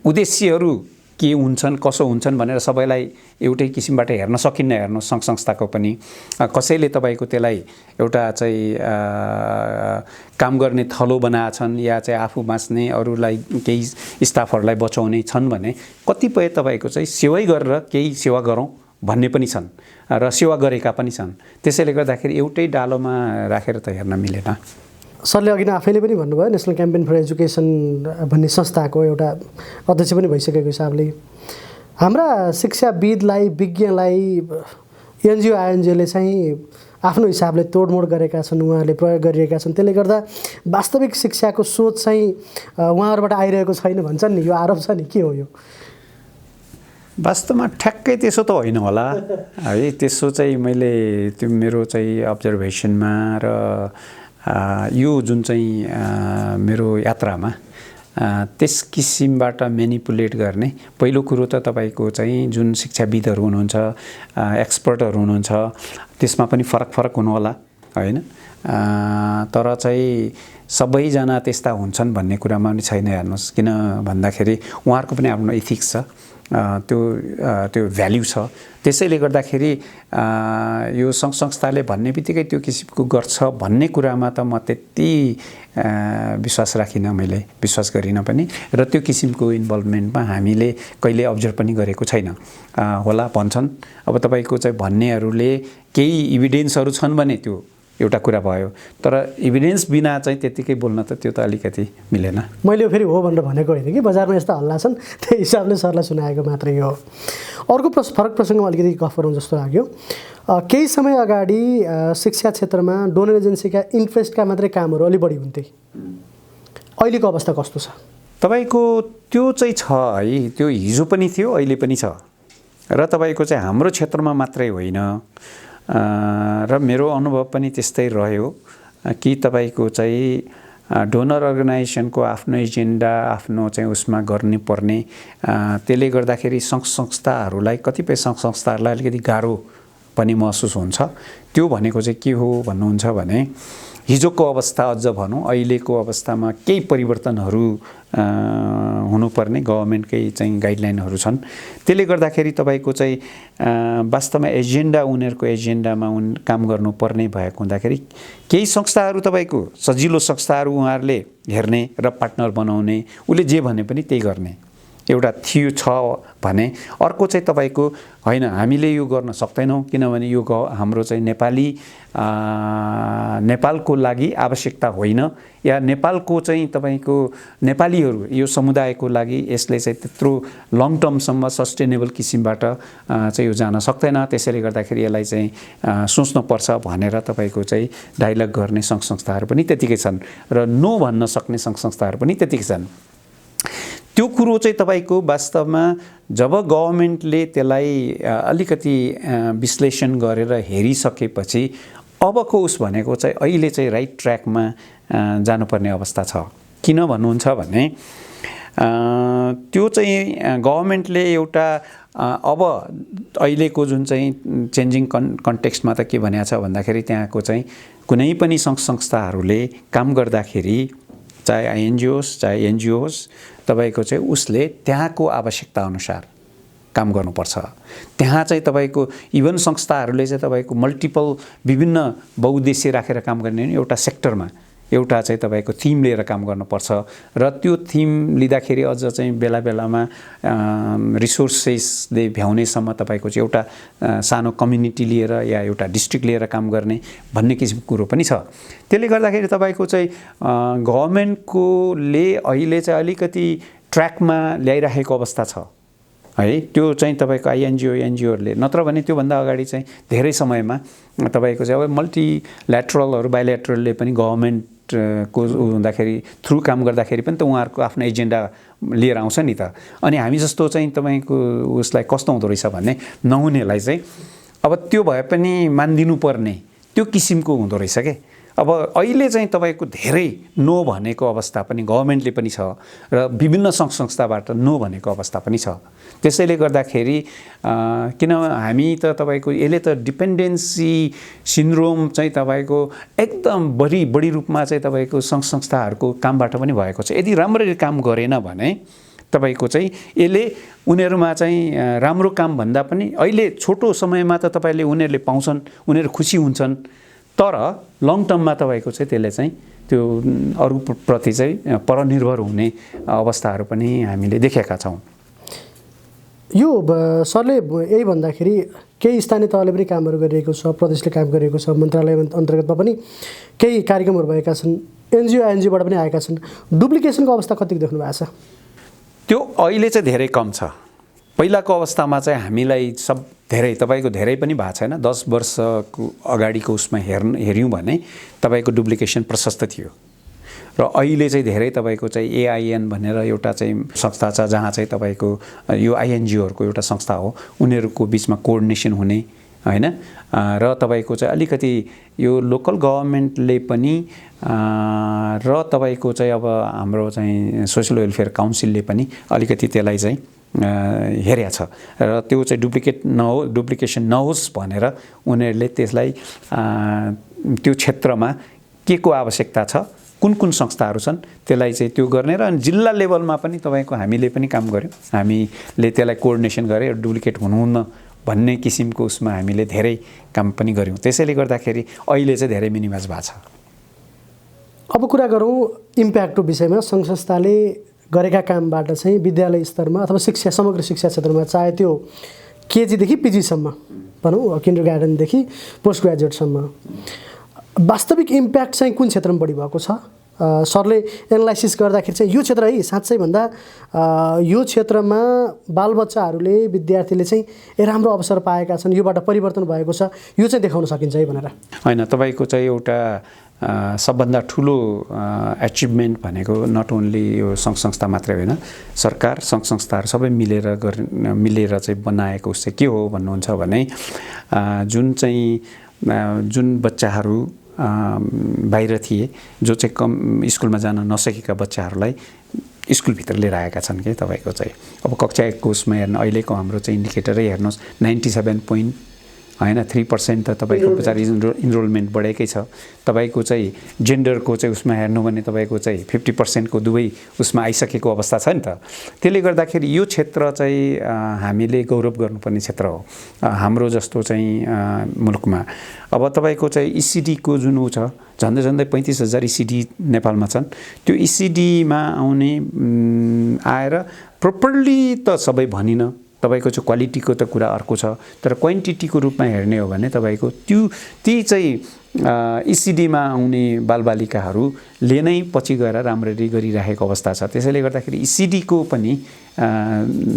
उद्देश्यहरू के हुन्छन् कसो हुन्छन् भनेर सबैलाई एउटै किसिमबाट हेर्न सकिन्न। हेर्नु सङ्घ संस्थाको पनि कसैले तपाईँको त्यसलाई एउटा चाहिँ काम गर्ने थलो बनाएछन् या चाहिँ आफू बाँच्ने अरूलाई केही स्टाफहरूलाई बचाउने छन् भने कतिपय तपाईँको चाहिँ सेवै गरेर केही सेवा गरौँ भन्ने पनि छन् र सेवा गरेका पनि छन्। त्यसैले गर्दाखेरि एउटै डालोमा राखेर त हेर्न मिलेन। सरले अघि नै आफैले पनि भन्नुभयो नेसनल क्याम्पेन फर एजुकेसन भन्ने संस्थाको एउटा अध्यक्ष पनि भइसकेको हिसाबले हाम्रा शिक्षाविदलाई विज्ञलाई एनजिओ आइएनजिओले चाहिँ आफ्नो हिसाबले तोडमोड गरेका छन्, उहाँहरूले प्रयोग गरिरहेका छन्। त्यसले गर्दा वास्तविक शिक्षाको सोच चाहिँ उहाँहरूबाट आइरहेको छैन भन्छन् नि, यो आरोप छ नि, के हो यो? वास्तवमा ठ्याक्कै त्यसो त होइन होला है। त्यसो चाहिँ मैले त्यो मेरो चाहिँ अब्जर्भेसनमा र यो जुन चाहिँ मेरो यात्रामा त्यस किसिमबाट मेनिपुलेट गर्ने पहिलो कुरो त तपाईँको चाहिँ जुन शिक्षाविदहरू हुनुहुन्छ, एक्सपर्टहरू हुनुहुन्छ, त्यसमा पनि फरक हुनु होला होइन। तर चाहिँ सबैजना त्यस्ता हुन्छन् भन्ने कुरामा पनि छैन। हेर्नुहोस्, किन भन्दाखेरि उहाँहरूको पनि आफ्नो इथिक्स छ, त्यो भ्याल्यु छ। त्यसैले गर्दाखेरि यो सङ्घ संस्थाले भन्ने बित्तिकै त्यो किसिमको गर्छ भन्ने कुरामा त म त्यति विश्वास राखिनँ, मैले विश्वास गरिनँ पनि र त्यो किसिमको इन्भल्भमेन्टमा हामीले कहिले अब्जर्भ पनि गरेको छैन। होला भन्छन्, अब तपाईँको चाहिँ भन्नेहरूले केही इभिडेन्सहरू छन् भने त्यो एउटा कुरा भयो, तर इभिडेन्स बिना चाहिँ त्यतिकै बोल्न त त्यो त अलिकति मिलेन। मैले फेरि हो भनेर भनेको होइन कि बजारमा यस्ता हल्ला छन्, त्यही हिसाबले सरलाई सुनाएको मात्रै हो। अर्को फरक प्रसङ्गमा अलिकति गफ गरौँ जस्तो लाग्यो। केही समय अगाडि शिक्षा क्षेत्रमा डोनर एजेन्सीका इन्ट्रेस्टका मात्रै कामहरू अलि बढी हुन्थे, अहिलेको अवस्था कस्तो छ? तपाईँको त्यो चाहिँ छ है, त्यो हिजो पनि थियो अहिले पनि छ र तपाईँको चाहिँ हाम्रो क्षेत्रमा मात्रै होइन र मेरो अनुभव पनि त्यस्तै रह्यो कि तपाईँको चाहिँ डोनर अर्गनाइजेसनको आफ्नो एजेन्डा आफ्नो चाहिँ उसमा गर्नु पर्ने, त्यसले गर्दाखेरि सङ्घ संस्थाहरूलाई कतिपय सङ्घ संस्थाहरूलाई अलिकति गाह्रो पनि महसुस हुन्छ। त्यो भनेको चाहिँ के हो भन्नुहुन्छ भने हिजोको अवस्था अझ भनौँ अहिलेको अवस्थामा केही परिवर्तनहरू हुनुपर्ने गभर्मेन्टकै चाहिँ गाइडलाइनहरू छन्। त्यसले गर्दाखेरि तपाईँको चाहिँ वास्तवमा एजेन्डा उनीहरूको एजेन्डामा काम गर्नुपर्ने भएको हुँदाखेरि केही संस्थाहरू तपाईँको सजिलो संस्थाहरू उहाँहरूले हेर्ने र पार्टनर बनाउने, उसले जे भने पनि त्यही गर्ने एउटा थियो छ भने, अर्को चाहिँ तपाईँको होइन हामीले यो गर्न सक्दैनौँ किनभने यो हाम्रो चाहिँ नेपालको लागि आवश्यकता होइन या नेपालको चाहिँ तपाईँको नेपालीहरू यो समुदायको लागि यसले चाहिँ त्यत्रो लङ टर्मसम्म सस्टेनेबल किसिमबाट चाहिँ यो जान सक्दैन। त्यसैले गर्दाखेरि यसलाई चाहिँ सोच्नुपर्छ भनेर तपाईँको चाहिँ डायलग गर्ने सङ्घ संस्थाहरू पनि त्यतिकै छन् र नो भन्न सक्ने सङ्घ संस्थाहरू पनि त्यतिकै छन्। त्यो कुरो चाहिँ तपाईँको वास्तवमा जब गभर्मेन्टले त्यसलाई अलिकति विश्लेषण गरेर हेरिसकेपछि अबको उस भनेको चाहिँ अहिले चाहिँ राइट ट्र्याकमा जानुपर्ने अवस्था छ। किन भन्नुहुन्छ भने त्यो चाहिँ गभर्मेन्टले एउटा अब अहिलेको जुन चाहिँ चेन्जिङ कन्टेक्स्टमा त के भनेको छ भन्दाखेरि त्यहाँको चाहिँ कुनै पनि सङ्घ संस्थाहरूले काम गर्दाखेरि चाहे आइएनजिओ होस् चाहे एनजिओ होस् तपाईँको चाहिँ उसले त्यहाँको आवश्यकता अनुसार काम गर्नुपर्छ। त्यहाँ चाहिँ तपाईँको इभन संस्थाहरूले चाहिँ तपाईँको मल्टिपल विभिन्न बहुउद्देश्य राखेर काम गर्ने एउटा सेक्टरमा एउटा चाहिँ तपाईँको थिम लिएर काम गर्नुपर्छ र त्यो थिम लिँदाखेरि अझ चाहिँ बेला बेलामा रिसोर्सेसले भ्याउनेसम्म तपाईँको चाहिँ एउटा सानो कम्युनिटी लिएर या एउटा डिस्ट्रिक्ट लिएर काम गर्ने भन्ने किसिमको कुरो पनि छ। त्यसले गर्दाखेरि तपाईँको चाहिँ गभर्मेन्टकोले अहिले चाहिँ अलिकति ट्र्याकमा ल्याइराखेको अवस्था छ है। त्यो चाहिँ तपाईँको आइएनजिओ एनजिओहरूले, नत्र भने त्योभन्दा अगाडि चाहिँ धेरै समयमा तपाईँको चाहिँ अब मल्टिल्याटरलहरू बाइल्याटरलले पनि गभर्मेन्ट गभर्मेन्टको हुँदाखेरि थ्रु काम गर्दाखेरि पनि त उहाँहरूको आफ्नो एजेन्डा लिएर आउँछ नि त। अनि हामी जस्तो चाहिँ तपाईँको उसलाई कस्तो हुँदो रहेछ भन्ने नहुनेलाई चाहिँ अब त्यो भए पनि मानिदिनु पर्ने त्यो किसिमको हुँदो रहेछ के। अब अहिले चाहिँ तपाईँको धेरै नो भनेको अवस्था पनि गभर्मेन्टले पनि छ र विभिन्न सङ्घ संस्थाबाट नो भनेको अवस्था पनि छ। त्यसैले गर्दाखेरि किन हामी त तपाईँको यसले त डिपेन्डेन्सी सिन्ड्रोम चाहिँ तपाईँको एकदम बढी रूपमा चाहिँ तपाईँको सङ्घ संस्थाहरूको कामबाट पनि भएको छ। यदि राम्ररी काम गरेन भने तपाईँको चाहिँ यसले उनीहरूमा चाहिँ राम्रो काम भन्दा पनि अहिले छोटो समयमा त तपाईँले उनीहरूले पाउँछन्, उनीहरू खुसी हुन्छन्, तर लङ टर्ममा तपाईँको चाहिँ त्यसले चाहिँ त्यो अरूप्रति चाहिँ परनिर्भर हुने अवस्थाहरू पनि हामीले देखेका छौँ। यो सरले यही भन्दाखेरि केही स्थानीय तहले पनि कामहरू गरिरहेको छ, प्रदेशले काम गरिरहेको छ, मन्त्रालय अन्तर्गतमा पनि केही कार्यक्रमहरू भएका छन्, एनजिओ आइएनजिओबाट पनि आएका छन्। डुप्लिकेसनको अवस्था कतिको देख्नु भएको छ? त्यो अहिले चाहिँ धेरै कम छ। पहिलाको अवस्थामा चाहिँ हामीलाई सब धेरै तपाईँको धेरै पनि भएको छैन। 10 वर्षको अगाडिको उसमा हेऱ्यौँ भने तपाईँको डुप्लिकेसन प्रशस्त थियो र अहिले चाहिँ धेरै तपाईँको चाहिँ एआइएन भनेर एउटा चाहिँ संस्था छ जहाँ चाहिँ तपाईँको यो आइएनजिओहरूको एउटा संस्था हो, उनीहरूको बिचमा कोअर्डिनेसन हुने हैन र तपाईँको चाहिँ अलिकति यो लोकल गभर्मेन्टले पनि र तपाईँको चाहिँ अब हाम्रो चाहिँ सोसल वेलफेयर काउन्सिलले पनि अलिकति त्यसलाई चाहिँ हेरेको छ र त्यो चाहिँ डुप्लिकेसन नहोस् भनेर उनीहरूले त्यसलाई त्यो क्षेत्रमा के को आवश्यकता छ, कुन कुन संस्थाहरू छन् त्यसलाई चाहिँ त्यो गर्ने र जिल्ला लेभलमा पनि तपाईँको हामीले पनि काम गऱ्यौँ। हामीले त्यसलाई कोअर्डिनेसन गरेर डुप्लिकेट हुनुहुन्न भन्ने किसिमको उसमा हामीले धेरै काम पनि गऱ्यौँ। त्यसैले गर्दाखेरि अहिले चाहिँ धेरै मिनिमाइज भएको छ। अब कुरा गरौँ इम्प्याक्टको विषयमा। सङ्घ संस्थाले गरेका कामबाट चाहिँ विद्यालय स्तरमा अथवा शिक्षा समग्र शिक्षा क्षेत्रमा चाहे त्यो केजीदेखि पिजीसम्म भनौँ, किन्डर गार्डनदेखि पोस्ट ग्रेजुएटसम्म वास्तविक इम्प्याक्ट चाहिँ कुन क्षेत्रमा बढी भएको छ? सरले एनालाइसिस गर्दाखेरि चाहिँ यो क्षेत्र है साँच्चै भन्दा यो क्षेत्रमा बालबच्चाहरूले विद्यार्थीले चाहिँ राम्रो अवसर पाएका छन्, योबाट परिवर्तन भएको छ, यो चाहिँ देखाउन सकिन्छ है भनेर होइन। तपाईँको चाहिँ एउटा सबभन्दा ठुलो एचिभमेन्ट भनेको नट ओन्ली यो सङ्घ संस्था मात्रै होइन, सरकार सङ्घ संस्थाहरू सबै मिलेर चाहिँ बनाएको चाहिँ के हो भन्नुहुन्छ भने जुन बच्चाहरू बाहिर थिए, जो चाहिँ कम स्कुलमा जान नसकेका बच्चाहरूलाई स्कुलभित्र लिएर आएका छन् कि तपाईँको चाहिँ अब कक्षा 1 को उसमा हेर्नु अहिलेको हाम्रो चाहिँ इन्डिकेटरै हेर्नुहोस् 97.3% त तपाईँको पछाडि इनरोलमेन्ट बढेकै छ। तपाईँको चाहिँ जेन्डरको चाहिँ उसमा हेर्नु भने तपाईँको चाहिँ 50% को दुवै उसमा आइसकेको अवस्था छ नि त। त्यसले गर्दाखेरि यो क्षेत्र चाहिँ हामीले गौरव गर्नुपर्ने क्षेत्र हो हाम्रो जस्तो चाहिँ मुलुकमा। अब तपाईँको चाहिँ इसिडीको जुन ऊ छ झन्डै 35,000 इसिडी नेपालमा छन्। त्यो इसिडीमा आउने आएर प्रोपरली त सबै भनिन, तपाईँको चाहिँ क्वालिटीको त कुरा अर्को छ, तर क्वान्टिटीको रूपमा हेर्ने हो भने तपाईँको ती चाहिँ इसिडीमा आउने बालबालिकाहरूले नै पछि गएर राम्ररी गरिरहेको अवस्था छ। त्यसैले गर्दाखेरि इसिडीको पनि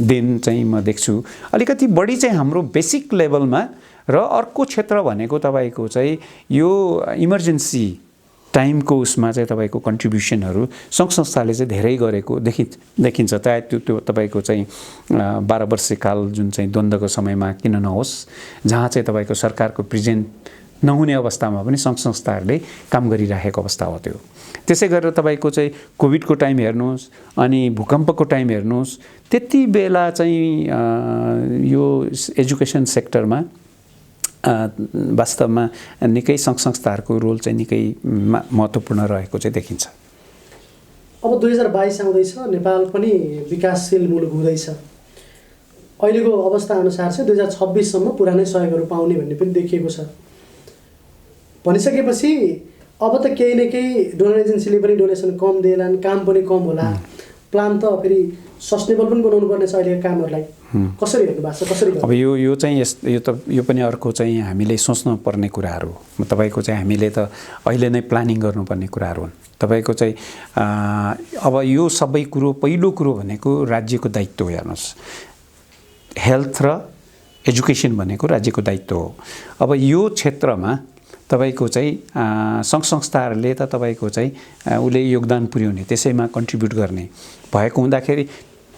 देन चाहिँ म देख्छु अलिकति बढी चाहिँ हाम्रो बेसिक लेभलमा। र अर्को क्षेत्र भनेको तपाईँको चाहिँ यो इमर्जेन्सी टाइमको उसमा चाहिँ तपाईँको कन्ट्रिब्युसनहरू सङ्घ संस्थाले चाहिँ धेरै गरेको देखिन्छ। त्यो तपाईँको चाहिँ 12 वर्षकाल जुन चाहिँ द्वन्द्वको समयमा किन नहोस्, जहाँ चाहिँ तपाईँको सरकारको प्रेजेन्ट नहुने अवस्थामा पनि सङ्घ संस्थाहरूले काम गरिराखेको अवस्था हो त्यो। त्यसै गरेर तपाईँको चाहिँ कोभिडको टाइम हेर्नुहोस् अनि भूकम्पको टाइम हेर्नुहोस्, त्यति बेला चाहिँ यो एजुकेसन सेक्टरमा वास्तवमा निकै सङ्घ संस्थाहरूको रोल चाहिँ निकै महत्त्वपूर्ण रहेको चाहिँ देखिन्छ। अब 2022 आउँदैछ, नेपाल पनि विकासशील मुलुक हुँदैछ। अहिलेको अवस्था अनुसार चाहिँ 2026 सम्म पुरानै सहयोगहरू पाउने भन्ने पनि देखिएको छ। भनिसकेपछि अब त केही न केही डोनर एजेन्सीले पनि डोनेसन कम देलान्, काम पनि कम होला, प्लान त फेरि सस्टेनेबल पनि बनाउनु पर्ने छ अहिलेको कामहरूलाई। कसरी हेर्नु भएको छ? कसरी अब यो चाहिँ यो पनि अर्को चाहिँ हामीले सोच्नु पर्ने कुराहरू हो। तपाईँको चाहिँ हामीले त अहिले नै प्लानिङ गर्नुपर्ने कुराहरू हुन्। तपाईँको चाहिँ अब यो सबै कुरो पहिलो कुरो भनेको राज्यको दायित्व हो। हेर्नुहोस्, हेल्थ र एजुकेसन भनेको राज्यको दायित्व हो। अब यो क्षेत्रमा तपाईँको चाहिँ सङ्घ संस्थाहरूले त तपाईँको चाहिँ उसले योगदान पुर्याउने त्यसैमा कन्ट्रिब्युट गर्ने भएको हुँदाखेरि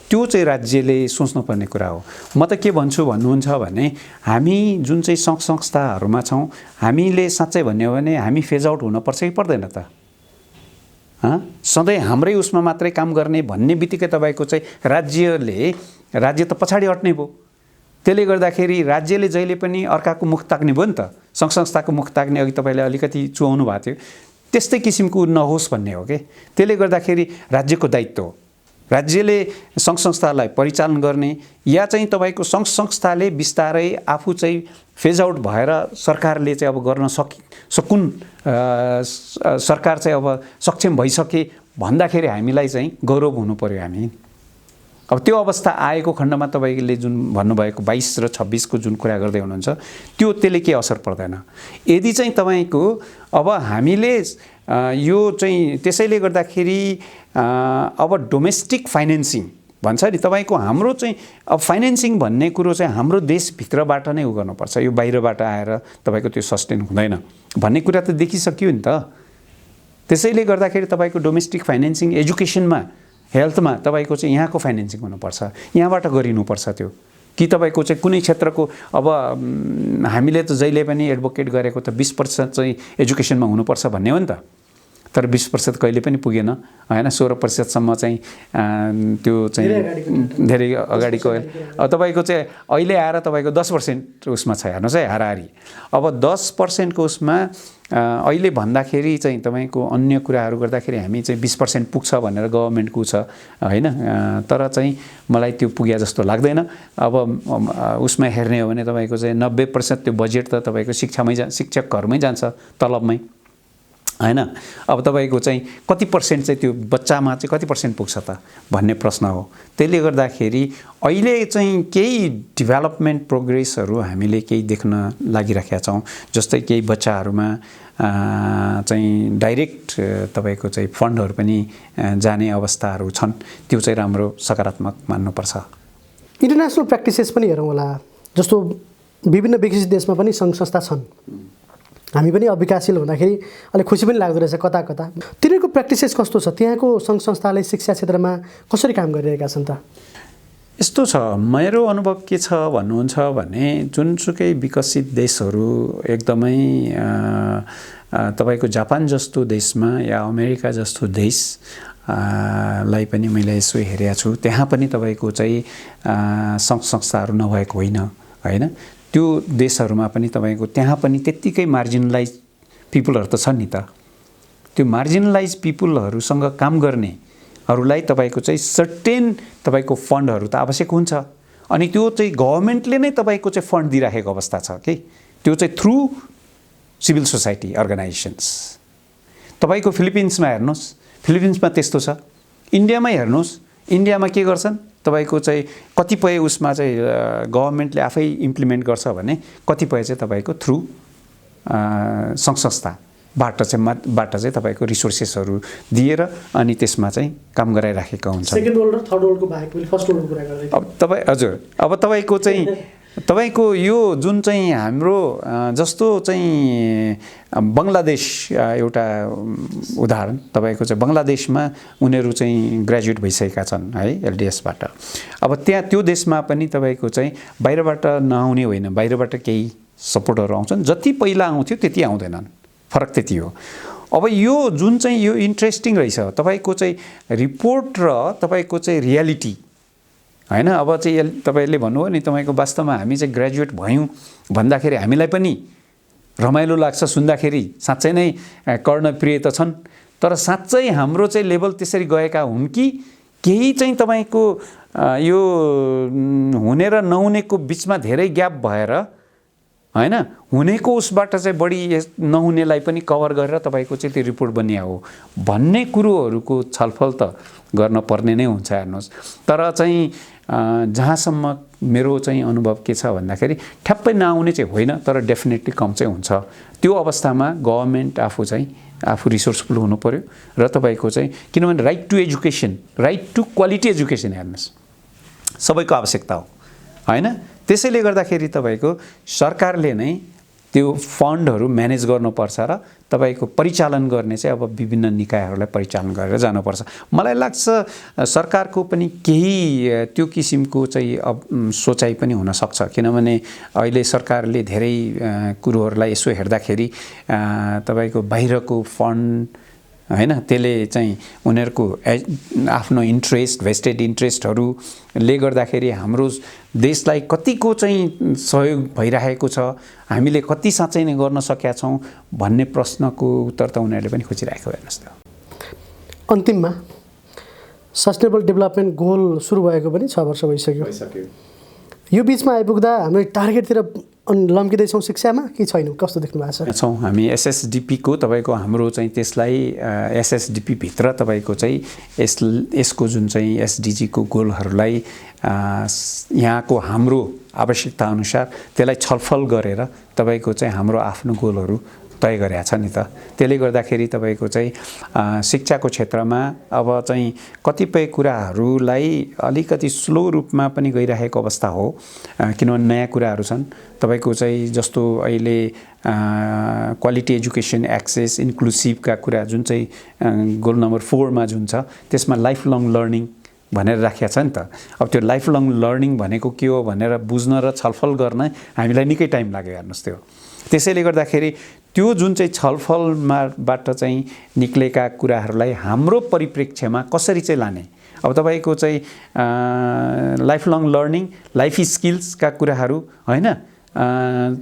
त्यो चाहिँ राज्यले सोच्नुपर्ने कुरा हो। म त के भन्छु भन्नुहुन्छ भने हामी जुन चाहिँ सङ्घ संस्थाहरूमा छौँ हामीले साँच्चै भन्यो भने हामी फेज आउट हुनुपर्छ कि पर्दैन त? सधैँ हाम्रै उसमा मात्रै काम गर्ने भन्ने बित्तिकै तपाईँको चाहिँ राज्य त पछाडि हट्ने भयो। त्यसले गर्दाखेरि राज्यले जहिले पनि अर्काको मुख ताक्ने भयो नि त, सङ्घ संस्थाको मुख ताक्ने। अघि तपाईँले अलिकति चुहाउनु भएको थियो, त्यस्तै किसिमको नहोस् भन्ने हो कि। त्यसले गर्दाखेरि राज्यको दायित्व हो राज्यले सङ्घ संस्थालाई परिचालन गर्ने, या चाहिँ तपाईँको सङ्घ संस्थाले बिस्तारै आफू चाहिँ फेज आउट भएर सरकारले चाहिँ अब गर्न सकुन्, सरकार चाहिँ अब सक्षम भइसके भन्दाखेरि हामीलाई चाहिँ गौरव हुनु पर्यो। हामी अब त्यो अवस्था आएको खण्डमा तपाईँले जुन भन्नुभएको 22 र 26 को जुन कुरा गर्दै हुनुहुन्छ त्यसले के असर पर्दैन। यदि चाहिँ तपाईँको अब हामीले यो चाहिँ त्यसैले गर्दाखेरि अब डोमेस्टिक फाइनेन्सिङ भन्छ नि तपाईँको, हाम्रो चाहिँ अब फाइनेन्सिङ भन्ने कुरो चाहिँ हाम्रो देशभित्रबाट नै गर्नुपर्छ, यो बाहिरबाट आएर तपाईँको त्यो सस्टेन हुँदैन भन्ने कुरा त देखिसक्यो नि त। त्यसैले गर्दाखेरि तपाईँको डोमेस्टिक फाइनेन्सिङ एजुकेसनमा, हेल्थमा तपाईँको चाहिँ यहाँको फाइनेन्सिङ हुनुपर्छ, यहाँबाट गरिनुपर्छ त्यो। कि तपाईँको चाहिँ कुनै क्षेत्रको अब हामीले त जहिले पनि एडभोकेट गरेको त 20% चाहिँ एजुकेसनमा हुनुपर्छ भन्ने हो नि त, तर 20% कहिले पनि पुगेन होइन। 16% चाहिँ त्यो चाहिँ धेरै अगाडिको तपाईँको चाहिँ अहिले आएर तपाईँको 10% उसमा छ। हेर्नुहोस् है, हाराहारी अब 10% को उसमा अहिले भन्दाखेरि चाहिँ तपाईँको अन्य कुराहरू गर्दाखेरि हामी चाहिँ 20% पुग्छ भनेर गभर्मेन्टको छ होइन। तर चाहिँ मलाई त्यो पुग्या जस्तो लाग्दैन। अब उसमा हेर्ने हो भने तपाईँको चाहिँ 90% त्यो बजेट त तपाईँको शिक्षकहरूमै जान्छ, तलबमै होइन। अब तपाईँको चाहिँ कति पर्सेन्ट चाहिँ त्यो बच्चामा चाहिँ कति पर्सेन्ट पुग्छ त भन्ने प्रश्न हो। त्यसले गर्दाखेरि अहिले चाहिँ केही डेभलपमेन्ट प्रोग्रेसहरू हामीले केही देख्न लागिराखेका छौँ। जस्तै केही बच्चाहरूमा चाहिँ डाइरेक्ट तपाईँको चाहिँ फन्डहरू पनि जाने अवस्थाहरू छन्, त्यो चाहिँ राम्रो सकारात्मक मान्नुपर्छ। इन्टरनेसनल प्र्याक्टिसेस पनि हेरौँ होला, जस्तो विभिन्न विकसित देशमा पनि सङ्घ संस्था छन्। हामी पनि अब विकासशील हुँदाखेरि अलिक खुसी पनि लाग्दो रहेछ कता कता। तिनीहरूको प्र्याक्टिसेस कस्तो छ? त्यहाँको सङ्घ संस्थाले शिक्षा क्षेत्रमा कसरी काम गरिरहेका छन् त? यस्तो छ, मेरो अनुभव के छ भन्नुहुन्छ भने जुनसुकै विकसित देशहरू एकदमै तपाईँको जापान जस्तो देशमा या अमेरिका जस्तो देश लाई पनि मैले यसो हेरेको छु, त्यहाँ पनि तपाईँको चाहिँ सङ्घ संस्थाहरू नभएको होइन। त्यो देशहरूमा पनि तपाईँको त्यहाँ पनि त्यत्तिकै मार्जिनलाइज पिपुलहरू त छन् नि त। त्यो मार्जिनलाइज पिपुलहरूसँग काम गर्नेहरूलाई तपाईँको चाहिँ सर्टेन तपाईँको फन्डहरू त आवश्यक हुन्छ। अनि त्यो चाहिँ गभर्मेन्टले नै तपाईँको चाहिँ फन्ड दिइराखेको अवस्था छ कि, त्यो चाहिँ थ्रु सिभिल सोसाइटी अर्गनाइजेसन्स। तपाईँको फिलिपिन्समा हेर्नुहोस्, फिलिपिन्समा त्यस्तो छ। इन्डियामै हेर्नुहोस्, इन्डियामा के गर्छन् तपाईँको चाहिँ कतिपय उसमा चाहिँ गभर्मेन्टले आफै इम्प्लिमेन्ट गर्छ भने कतिपय चाहिँ तपाईँको थ्रु सङ्घ संस्थाबाट चाहिँ तपाईँको रिसोर्सेसहरू दिएर अनि त्यसमा चाहिँ काम गराइराखेका हुन्छ। सेकेन्ड वर्ल्ड र थर्ड वर्ल्डको बाहेक मैले फर्स्ट वर्ल्डको कुरा गर्दै अब तपाईँ हजुर, अब तपाईँको चाहिँ तपाईँको यो जुन चाहिँ हाम्रो जस्तो चाहिँ बङ्गलादेश एउटा उदाहरण, तपाईँको चाहिँ बङ्गलादेशमा उनीहरू चाहिँ ग्रेजुएट भइसकेका छन् है एलडिएसबाट। अब त्यहाँ त्यो देशमा पनि तपाईँको चाहिँ बाहिरबाट नआउने होइन, बाहिरबाट केही सपोर्टहरू आउँछन्। जति पहिला आउँथ्यो त्यति आउँदैनन्, फरक त्यति हो। अब यो जुन चाहिँ यो इन्ट्रेस्टिङ रहेछ तपाईँको चाहिँ रिपोर्ट र तपाईँको चाहिँ रियालिटी होइन। अब चाहिँ तपाईँले भन्नुभयो नि तपाईँको वास्तवमा हामी चाहिँ ग्रेजुएट भयौँ भन्दाखेरि हामीलाई पनि रमाइलो लाग्छ सुन्दाखेरि, साँच्चै नै कर्णप्रिय त छन्। तर साँच्चै हाम्रो चाहिँ लेभल त्यसरी गएका हुन् कि केही चाहिँ तपाईँको यो हुने र नहुनेको बिचमा धेरै ग्याप भएर होइन, हुनेको उसबाट चाहिँ बढी नहुनेलाई पनि कभर गरेर तपाईँको चाहिँ त्यो रिपोर्ट बनिया हो भन्ने कुरोहरूको छलफल त गर्न पर्ने नै हुन्छ। हेर्नुहोस्, तर चाहिँ जहाँसम्म मेरो चाहिँ अनुभव के छ भन्दाखेरि ठ्याप्पै नआउने चाहिँ होइन, तर डेफिनेटली कम चाहिँ हुन्छ। त्यो अवस्थामा गभर्मेन्ट आफू रिसोर्सफुल हुनु पर्यो र तपाईँको चाहिँ किनभने right to education, right to quality education हेर्नुहोस् सबैको आवश्यकता हो होइन। त्यसैले गर्दाखेरि तपाईँको सरकारले नै त्यो फन्डहरू म्यानेज गर्नुपर्छ र तपाईँको परिचालन गर्ने चाहिँ अब विभिन्न निकायहरूलाई परिचालन गरेर जानुपर्छ। मलाई लाग्छ सरकारको पनि केही त्यो किसिमको चाहिँ अब सोचाइ पनि हुनसक्छ, किनभने अहिले सरकारले धेरै कुरोहरूलाई यसो हेर्दाखेरि तपाईँको बाहिरको फन्ड हैन त्यसले चाहिँ उनीहरूको आफ्नो इन्ट्रेस्ट भेस्टेड इन्ट्रेस्टहरूले गर्दाखेरि हाम्रो देशलाई कतिको चाहिँ सहयोग भइरहेको छ, हामीले कति साँच्चै नै गर्न सकेका छौँ भन्ने प्रश्नको उत्तर त उनीहरूले पनि खोजिरहेको हेर्नुहोस् त। अन्तिममा सस्टेनेबल डेभलपमेन्ट गोल सुरु भएको पनि 6 वर्ष भइसक्यो। यो बिचमा आइपुग्दा हाम्रो टार्गेटतिर लम्किँदैछौँ शिक्षामा कि छैनौँ, कस्तो देख्नु भएको छ? छौँ हामी एसएसडिपीको तपाईँको हाम्रो चाहिँ त्यसलाई एसएसडिपी भित्र तपाईँको चाहिँ यसको जुन चाहिँ एसडिजीको गोलहरूलाई यहाँको हाम्रो आवश्यकता अनुसार त्यसलाई छलफल गरेर तपाईँको चाहिँ हाम्रो आफ्नो गोलहरू तय गरेका छ नि त। त्यसले गर्दाखेरि तपाईँको चाहिँ शिक्षाको क्षेत्रमा अब चाहिँ कतिपय कुराहरूलाई अलिकति स्लो रूपमा पनि गइरहेको अवस्था हो, किनभने नयाँ कुराहरू छन् तपाईँको चाहिँ जस्तो अहिले क्वालिटी एजुकेसन एक्सेस इन्क्लुसिभका कुरा जुन चाहिँ गोल नम्बर 4 मा जुन छ त्यसमा लाइफ लङ लर्निङ भनेर राखिया छ नि त। अब त्यो लाइफ लङ लर्निङ भनेको के हो भनेर बुझ्न र छलफल गर्न हामीलाई निकै टाइम लाग्यो हेर्नुहोस् त्यो। त्यसैले गर्दाखेरि त्यो जुन चाहिँ छलफलबाट चाहिँ निक्लेका कुराहरूलाई हाम्रो परिप्रेक्ष्यमा कसरी चाहिँ लाने, अब तपाईँको चाहिँ लाइफ लङ लर्निङ लाइफ स्किल्सका कुराहरू हैन,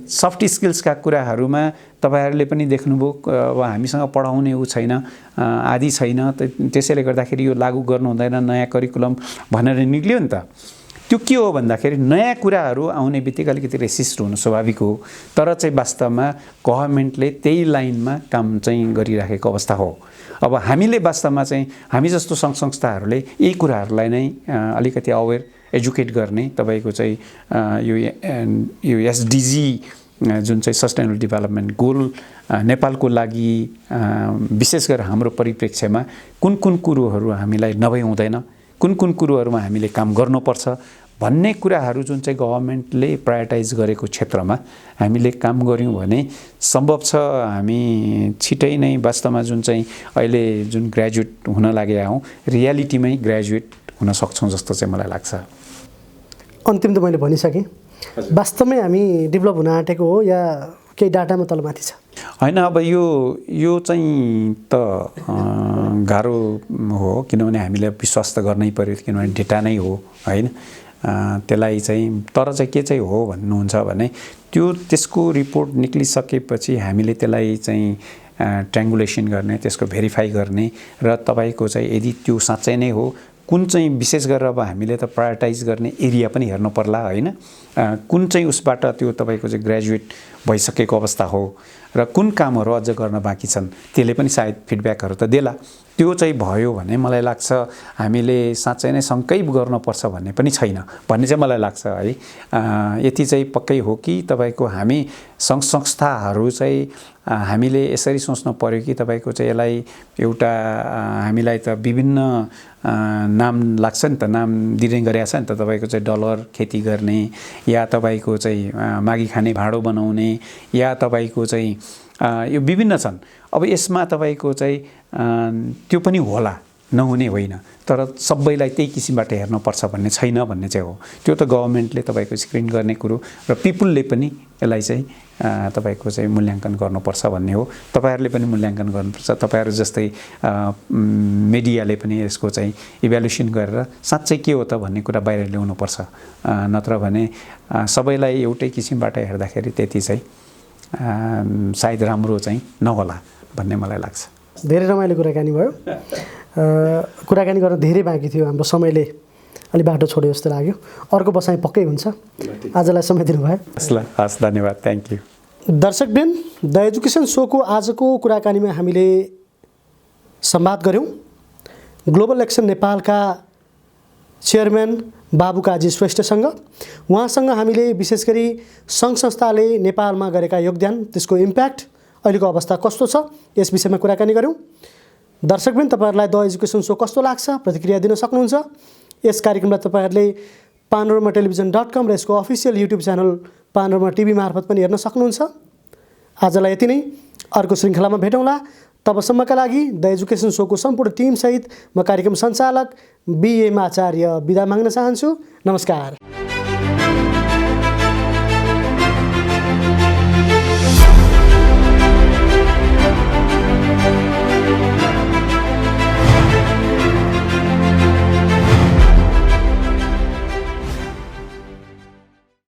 सफ्ट स्किल्सका कुराहरूमा तपाईहरुले पनि देख्नुभयो अब हामीसँग पढाउने उ छैन, आदि छैन, त्यसैले गर्दाखेरि यो लागू गर्नु हुँदैन नयाँ करिकुलम भनेर निक्लियो नि त। त्यो के हो भन्दाखेरि नयाँ कुराहरू आउने बित्तिकै अलिकति रेसिस्ट हुनु स्वाभाविक हो, तर चाहिँ वास्तवमा गभर्नमेन्टले त्यही लाइनमा काम चाहिँ गरिराखेको अवस्था हो। अब हामीले वास्तवमा चाहिँ हामी जस्तो सङ्घ संस्थाहरूले यी कुराहरूलाई नै अलिकति अवेर एजुकेट गर्ने तपाईँको चाहिँ यो एसडिजी जुन चाहिँ सस्टेनेबल डेभलपमेन्ट गोल नेपालको लागि विशेष गरेर हाम्रो परिप्रेक्ष्यमा कुन कुन कुरोहरू हामीलाई नभई हुँदैन, कुन कुन कुरोहरूमा हामीले काम गर्नुपर्छ भन्ने कुराहरू जुन चाहिँ गभर्नमेन्टले प्रायोरिटाइज गरेको क्षेत्रमा हामीले काम गर्यौं भने सम्भव छ हामी छिटै नै वास्तवमा जुन चाहिँ अहिले जुन ग्रेजुएट हुन लागेका हौं रियालिटीमै ग्रेजुएट हुन सक्छौं जस्तो चाहिँ मलाई लाग्छ। अन्तिम त मैले भनिसकेँ, वास्तवमै हामी डेभलप हुन आँटेको हो या केही डाटामा तलमाथि छ? हैन, अब यो चाहिँ त गाह्रो हो, किनभने हामीले विश्वास त गर्नै पर्यो, किनभने डेटा नै हो हैन। त्यसलाई चाहिँ तर चाहिँ के चाहिँ हो भन्नुहुन्छ भने त्यो त्यसको रिपोर्ट निक्लिसकेपछि हामीले त्यसलाई चाहिँ ट्रायङ्गुलेसन गर्ने, त्यसको भेरिफाई गर्ने र तपाईको चाहिँ यदि त्यो साँच्चै नै हो कुन चाहिँ विशेष गरेर अब हामीले त प्रायोरिटाइज गर्ने एरिया पनि हेर्नु पर्ला हैन, कुन चाहिँ उसबाट त्यो तपाईको चाहिँ ग्रेजुएट भइसकेको अवस्था हो र कुन कामहरू अझ गर्न बाँकी छन् त्यसले पनि सायद फिडब्याकहरू त देला। त्यो चाहिँ भयो भने मलाई लाग्छ हामीले साँच्चै नै सङ्कल्प गर्नुपर्छ भन्ने पनि छैन भन्ने चाहिँ मलाई लाग्छ है। यति चाहिँ पक्कै हो कि तपाईको हामी सङ्घ संस्थाहरू चाहिँ हामीले यसरी सोच्न पर्यो कि तपाईको चाहिँ यसलाई एउटा हामीलाई त विभिन्न नाम लाग्छ नि त, नाम दिने गरेको छ नि त, तपाईको चाहिँ डलर खेती गर्ने या तपाईको चाहिँ मागी खाने भाँडो बनाउने या तपाईको चाहिँ यो विभिन्न छन्। अब यसमा तपाईको चाहिँ त्यो पनि होला, नहुने होइन, तर सबैलाई त्यही किसिमबाट हेर्नुपर्छ भन्ने छैन भन्ने चाहिँ हो। त्यो त गभर्नमेन्टले तपाईको स्क्रिन गर्ने कुरो र पिपुलले पनि यसलाई चाहिँ तपाईको चाहिँ मूल्याङ्कन गर्नुपर्छ भन्ने हो। तपाईहरुले पनि मूल्याङ्कन गर्नुपर्छ, तपाईहरु जस्तै मिडियाले पनि यसको चाहिँ इभ्यालुएसन गरेर साँच्चै के हो त भन्ने कुरा बाहिर ल्याउनुपर्छ, नत्र भने सबैलाई एउटै किसिमबाट हेर्दाखेरि त्यति चाहिँ सायद राम्रो चाहिँ नहोला भन्ने मलाई लाग्छ। धेरै रमाइलो कुराकानी भयो, कुराकानी गर्न धेरै बाँकी थियो, हाम्रो समयले अलि बाटो छोड्यो जस्तो लाग्यो। अर्को बसाइ पक्कै हुन्छ। आजलाई समय दिनुभयो। हस्, धन्यवाद, थ्याङ्क यू। दर्शकवृन्द, द एजुकेसन सोको आजको कुराकानीमा हामीले संवाद गऱ्यौँ ग्लोबल एक्सन नेपालका चेयरम्यान बाबु काजी श्रेष्ठसँग। उहाँसँग हामीले विशेष गरी सङ्घ संस्थाले नेपालमा गरेका योगदान, त्यसको इम्प्याक्ट, अहिलेको अवस्था कस्तो छ, यस विषयमा कुराकानी गऱ्यौँ। दर्शकवृन्द, तपाईहरुलाई द एजुकेसन सो कस्तो लाग्छ प्रतिक्रिया दिन सक्नुहुन्छ। यस कार्यक्रमलाई तपाईहरुले panorama television.com र यसको official YouTube channel panorama TV मार्फत पनि हेर्न सक्नुहुन्छ। आजलाई यति नै, अर्को श्रृङ्खलामा भेटौँला। तबसम्मका लागि द एजुकेसन सोको सम्पूर्ण टिमसहित म कार्यक्रम सञ्चालक BM आचार्य बिदा माग्न चाहन्छु। नमस्कार।